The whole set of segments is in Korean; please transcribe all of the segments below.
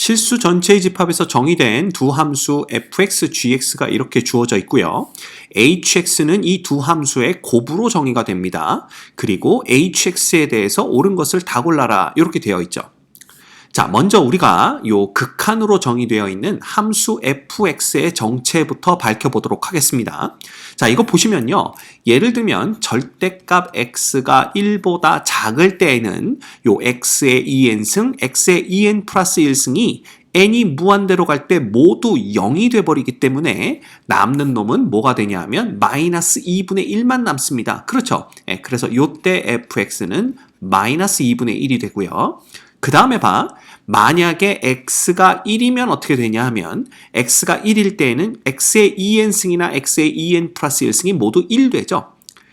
실수 전체의 집합에서 정의된 두 함수 fx, gx가 이렇게 주어져 있고요. hx는 이 두 함수의 곱으로 정의가 됩니다. 그리고 hx에 대해서 옳은 것을 다 골라라 이렇게 되어 있죠. 자, 먼저 우리가 요 극한으로 정의되어 있는 함수 fx의 정체부터 밝혀보도록 하겠습니다. 자, 이거 보시면요. 예를 들면 절대값 x가 1보다 작을 때에는 요 x의 2n승, x의 2n 플러스 1승이 n이 무한대로 갈 때 모두 0이 돼버리기 때문에 남는 놈은 뭐가 되냐면 마이너스 2분의 1만 남습니다. 그렇죠? 그래서 요때 fx는 마이너스 2분의 1이 되고요. 그 다음에 봐. 만약에 x가 1이면 어떻게 되냐 하면 x가 1일 때에는 x의 2n승이나 x의 2n 플러스 1승이 모두 1 되죠.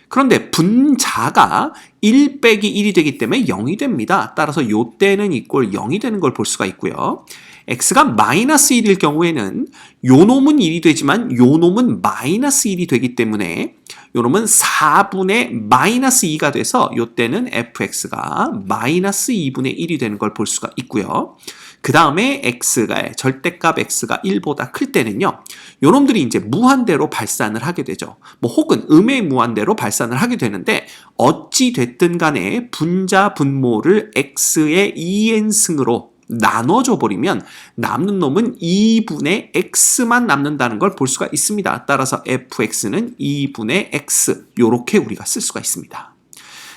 그런데 분자가 1 빼기 1이 되기 때문에 0이 됩니다. 따라서 요때는 이꼴 0이 되는 걸 볼 수가 있고요. x가 마이너스 1일 경우에는 요 놈은 1이 되지만 요 놈은 마이너스 1이 되기 때문에 요 놈은 4분의 마이너스 2가 돼서 요때는 fx가 마이너스 2분의 1이 되는 걸 볼 수가 있고요. 그 다음에 x가 절대값 x가 1보다 클 때는요. 요 놈들이 이제 무한대로 발산을 하게 되죠. 뭐 혹은 음의 무한대로 발산을 하게 되는데 어찌 됐든 간에 분자 분모를 x의 2n승으로 나눠줘 버리면 남는 놈은 2분의 x만 남는다는 걸 볼 수가 있습니다. 따라서 fx는 2분의 x 요렇게 우리가 쓸 수가 있습니다.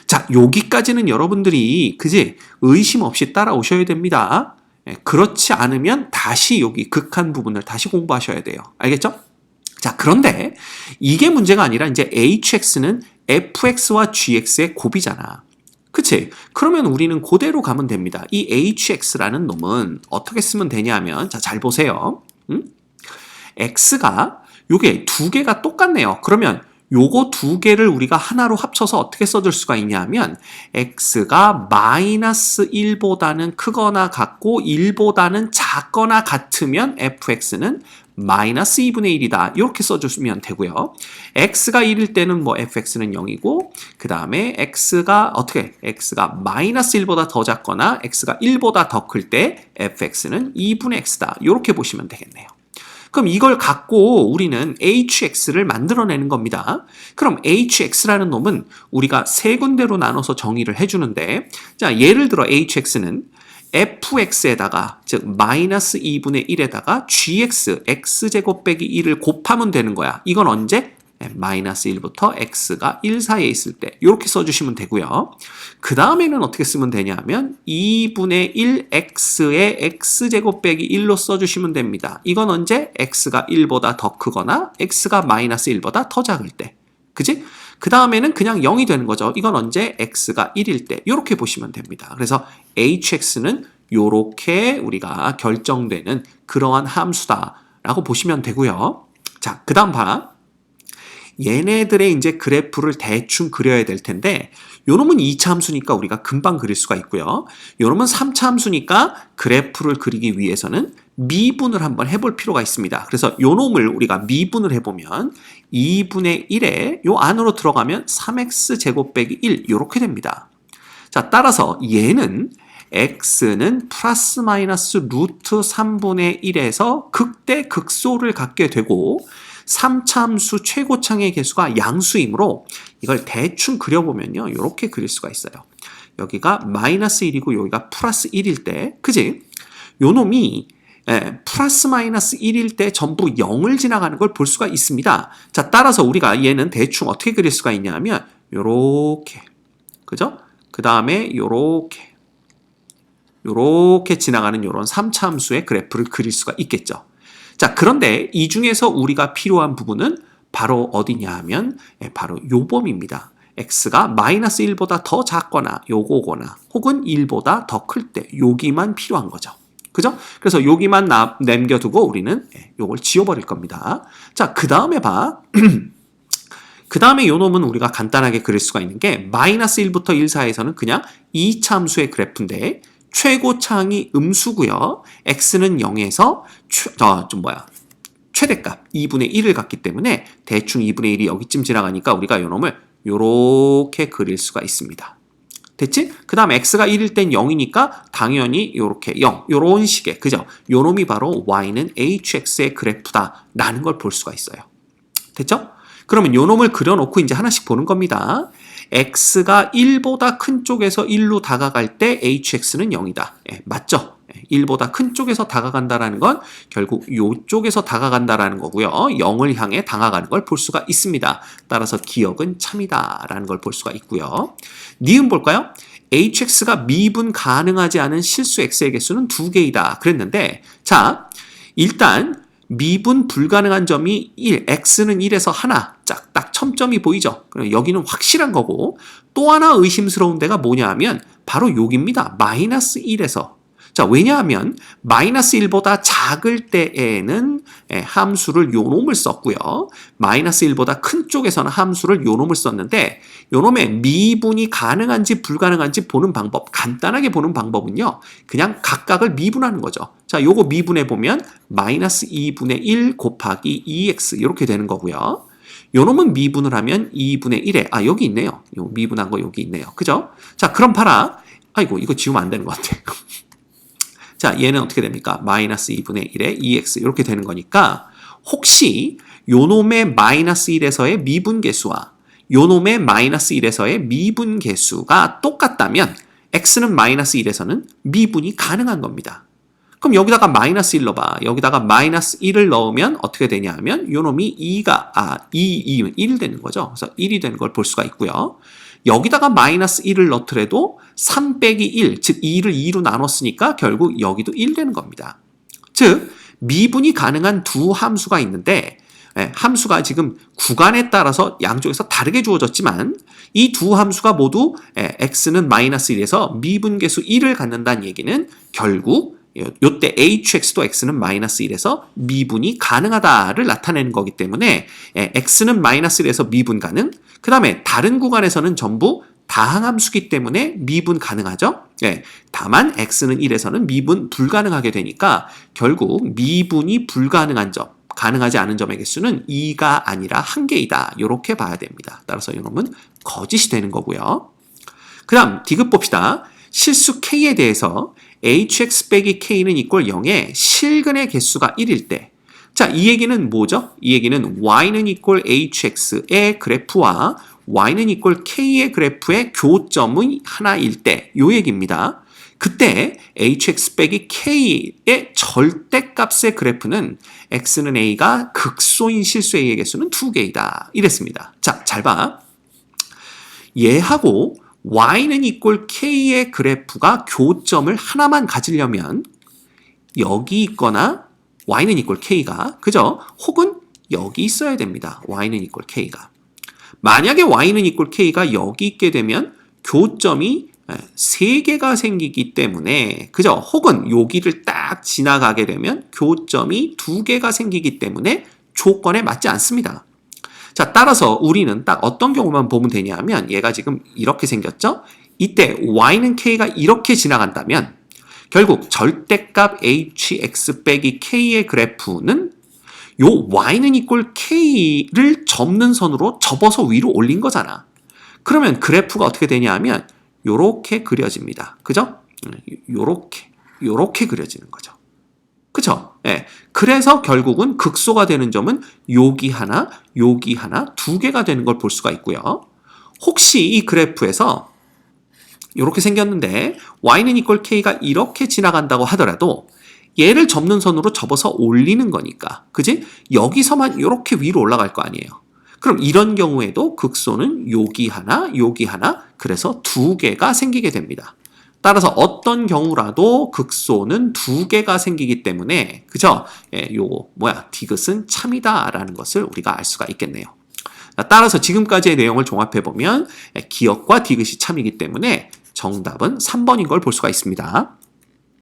자, 여기까지는 여러분들이 그지 의심 없이 따라오셔야 됩니다. 그렇지 않으면 다시 여기 극한 부분을 다시 공부하셔야 돼요. 알겠죠? 자, 그런데 이게 문제가 아니라 이제 hx는 fx와 gx의 곱이잖아. 그치? 그러면 우리는 그대로 가면 됩니다. 이 hx라는 놈은 어떻게 쓰면 되냐면 자, 잘 보세요. x가 요게 두 개가 똑같네요. 그러면 요거 두 개를 우리가 하나로 합쳐서 어떻게 써줄 수가 있냐면 x가 마이너스 1보다는 크거나 같고 1보다는 작거나 같으면 fx는 마이너스 2분의 1이다. 이렇게 써주시면 되고요. x가 1일 때는 뭐 fx는 0이고 그 다음에 x가 마이너스 1보다 더 작거나 x가 1보다 더 클 때 fx는 2분의 x다. 이렇게 보시면 되겠네요. 그럼 이걸 갖고 우리는 hx를 만들어내는 겁니다. 그럼 hx라는 놈은 우리가 세 군데로 나눠서 정의를 해주는데 자, 예를 들어 hx는 fx에다가 즉 마이너스 2분의 1에다가 gx x제곱 빼기 1을 곱하면 되는 거야. 이건 언제? 마이너스 1부터 x가 1 사이에 있을 때 이렇게 써주시면 되고요. 그 다음에는 어떻게 쓰면 되냐면 2분의 1 x의 x제곱 빼기 1로 써주시면 됩니다. 이건 언제? x가 1보다 더 크거나 x가 마이너스 1보다 더 작을 때. 그지? 그 다음에는 그냥 0이 되는 거죠. 이건 언제? x가 1일 때. 이렇게 보시면 됩니다. 그래서 hx는 이렇게 우리가 결정되는 그러한 함수다라고 보시면 되고요. 자, 그 다음 봐. 얘네들의 이제 그래프를 대충 그려야 될 텐데 요 놈은 2차 함수니까 우리가 금방 그릴 수가 있고요. 요 놈은 3차 함수니까 그래프를 그리기 위해서는 미분을 한번 해볼 필요가 있습니다. 그래서 요 놈을 우리가 미분을 해보면 2분의 1에 요 안으로 들어가면 3x 제곱 빼기 1 이렇게 됩니다. 자, 따라서 얘는 x는 플러스 마이너스 루트 3분의 1에서 극대 극소를 갖게 되고 3차 함수 최고창의 개수가 양수이므로 이걸 대충 그려보면요. 이렇게 그릴 수가 있어요. 여기가 마이너스 1이고 여기가 플러스 1일 때 그지? 요 놈이 플러스 마이너스 1일 때 전부 0을 지나가는 걸 볼 수가 있습니다. 자, 따라서 우리가 얘는 대충 어떻게 그릴 수가 있냐면 요렇게 그죠? 그 다음에 요렇게 지나가는 요런 3차 함수의 그래프를 그릴 수가 있겠죠. 자, 그런데 이 중에서 우리가 필요한 부분은 바로 어디냐 하면 바로 요 범위입니다. x가 마이너스 1보다 더 작거나 요거거나 혹은 1보다 더 클 때 여기만 필요한 거죠. 그죠? 그래서 여기만 남겨두고 우리는 요걸 지워버릴 겁니다. 자, 그 다음에 봐. 그 다음에 요 놈은 우리가 간단하게 그릴 수가 있는 게 마이너스 1부터 1 사이에서는 그냥 2차 함수의 그래프인데 최고차항이 음수고요. x는 0에서 최대값 2분의 1을 갖기 때문에 대충 2분의 1이 여기쯤 지나가니까 우리가 요 놈을 요렇게 그릴 수가 있습니다. 됐지? 그 다음 x가 1일 땐 0이니까 당연히 요렇게 0, 요런 식의, 그죠? 요 놈이 바로 y는 hx의 그래프다 라는 걸 볼 수가 있어요. 됐죠? 그러면 요 놈을 그려놓고 이제 하나씩 보는 겁니다. x가 1보다 큰 쪽에서 1로 다가갈 때 hx는 0이다. 예, 맞죠? 1보다 큰 쪽에서 다가간다라는 건 결국 이쪽에서 다가간다라는 거고요. 0을 향해 다가가는 걸 볼 수가 있습니다. 따라서 기억은 참이다라는 걸 볼 수가 있고요. 니은 볼까요? hx가 미분 가능하지 않은 실수 x의 개수는 2개이다. 그랬는데 자, 일단 미분 불가능한 점이 1, x는 1에서 하나, 딱 첨점이 보이죠? 그럼 여기는 확실한 거고 또 하나 의심스러운 데가 뭐냐 하면 바로 여기입니다. 마이너스 1에서. 자, 왜냐하면 마이너스 1보다 작을 때에는 함수를 요 놈을 썼고요. 마이너스 1보다 큰 쪽에서는 함수를 요 놈을 썼는데 요 놈의 미분이 가능한지 불가능한지 보는 방법, 간단하게 보는 방법은요. 그냥 각각을 미분하는 거죠. 자, 요거 미분해 보면 마이너스 2분의 1 곱하기 2x 이렇게 되는 거고요. 요 놈은 미분을 하면 2분의 1에 여기 있네요. 요 미분한 거 여기 있네요. 그죠? 자, 그럼 봐라. 아이고, 이거 지우면 안 되는 것 같아. 자, 얘는 어떻게 됩니까? 마이너스 2분의 1에 2x 이렇게 되는 거니까 혹시 요 놈의 마이너스 1에서의 미분 개수와 요 놈의 마이너스 1에서의 미분 개수가 똑같다면 x는 마이너스 1에서는 미분이 가능한 겁니다. 그럼 여기다가 마이너스 1 넣어봐. 여기다가 마이너스 1을 넣으면 어떻게 되냐 하면 요 놈이 2면 1 되는 거죠. 그래서 1이 되는 걸 볼 수가 있고요. 여기다가 마이너스 1을 넣더라도 3 빼기 1, 즉 2를 2로 나눴으니까 결국 여기도 1 되는 겁니다. 즉 미분이 가능한 두 함수가 있는데 함수가 지금 구간에 따라서 양쪽에서 다르게 주어졌지만 이 두 함수가 모두 x는 마이너스 1에서 미분계수 1을 갖는다는 얘기는 결국 요때 hx도 x는 마이너스 1에서 미분이 가능하다를 나타내는 거기 때문에 x는 마이너스 1에서 미분 가능, 그 다음에 다른 구간에서는 전부 다항함수기 때문에 미분 가능하죠. 다만 x는 1에서는 미분 불가능하게 되니까 결국 미분이 불가능한 점, 가능하지 않은 점의 개수는 2가 아니라 1개이다. 이렇게 봐야 됩니다. 따라서 이놈은 거짓이 되는 거고요. 그 다음 디귿 봅시다. 실수 k에 대해서 hx 빼기 k는 이꼴 0에 실근의 개수가 1일 때, 자, 이 얘기는 뭐죠? 이 얘기는 y는 이꼴 hx의 그래프와 y는 이꼴 k의 그래프의 교점이 하나일 때, 요 얘기입니다. 그때 hx 빼기 k의 절대값의 그래프는 x는 a가 극소인 실수 a의 개수는 2개이다. 이랬습니다. 자, 잘 봐. 얘하고 y는 이꼴 k의 그래프가 교점을 하나만 가지려면 여기 있거나 y는 이꼴 k가, 그죠? 혹은 여기 있어야 됩니다. y는 이꼴 k가. 만약에 y는 이꼴 k가 여기 있게 되면 교점이 3개가 생기기 때문에, 그죠? 혹은 여기를 딱 지나가게 되면 교점이 2개가 생기기 때문에 조건에 맞지 않습니다. 자, 따라서 우리는 딱 어떤 경우만 보면 되냐 하면 얘가 지금 이렇게 생겼죠? 이때 y는 k가 이렇게 지나간다면 결국 절대값 hx 빼기 k의 그래프는 요 y는 이꼴 k를 접는 선으로 접어서 위로 올린 거잖아. 그러면 그래프가 어떻게 되냐 하면 요렇게 그려집니다. 그죠? 요렇게 그려지는 거죠. 그쵸? 예. 그래서 결국은 극소가 되는 점은 여기 하나, 여기 하나, 2개가 되는 걸 볼 수가 있고요. 혹시 이 그래프에서 이렇게 생겼는데 y는 이꼴 k가 이렇게 지나간다고 하더라도 얘를 접는 선으로 접어서 올리는 거니까, 그지? 여기서만 이렇게 위로 올라갈 거 아니에요. 그럼 이런 경우에도 극소는 여기 하나, 그래서 2개가 생기게 됩니다. 따라서 어떤 경우라도 극소는 2개가 생기기 때문에, 그죠? 요거 디귿은 참이다라는 것을 우리가 알 수가 있겠네요. 따라서 지금까지의 내용을 종합해보면 기억과 디귿이 참이기 때문에 정답은 3번인 걸 볼 수가 있습니다.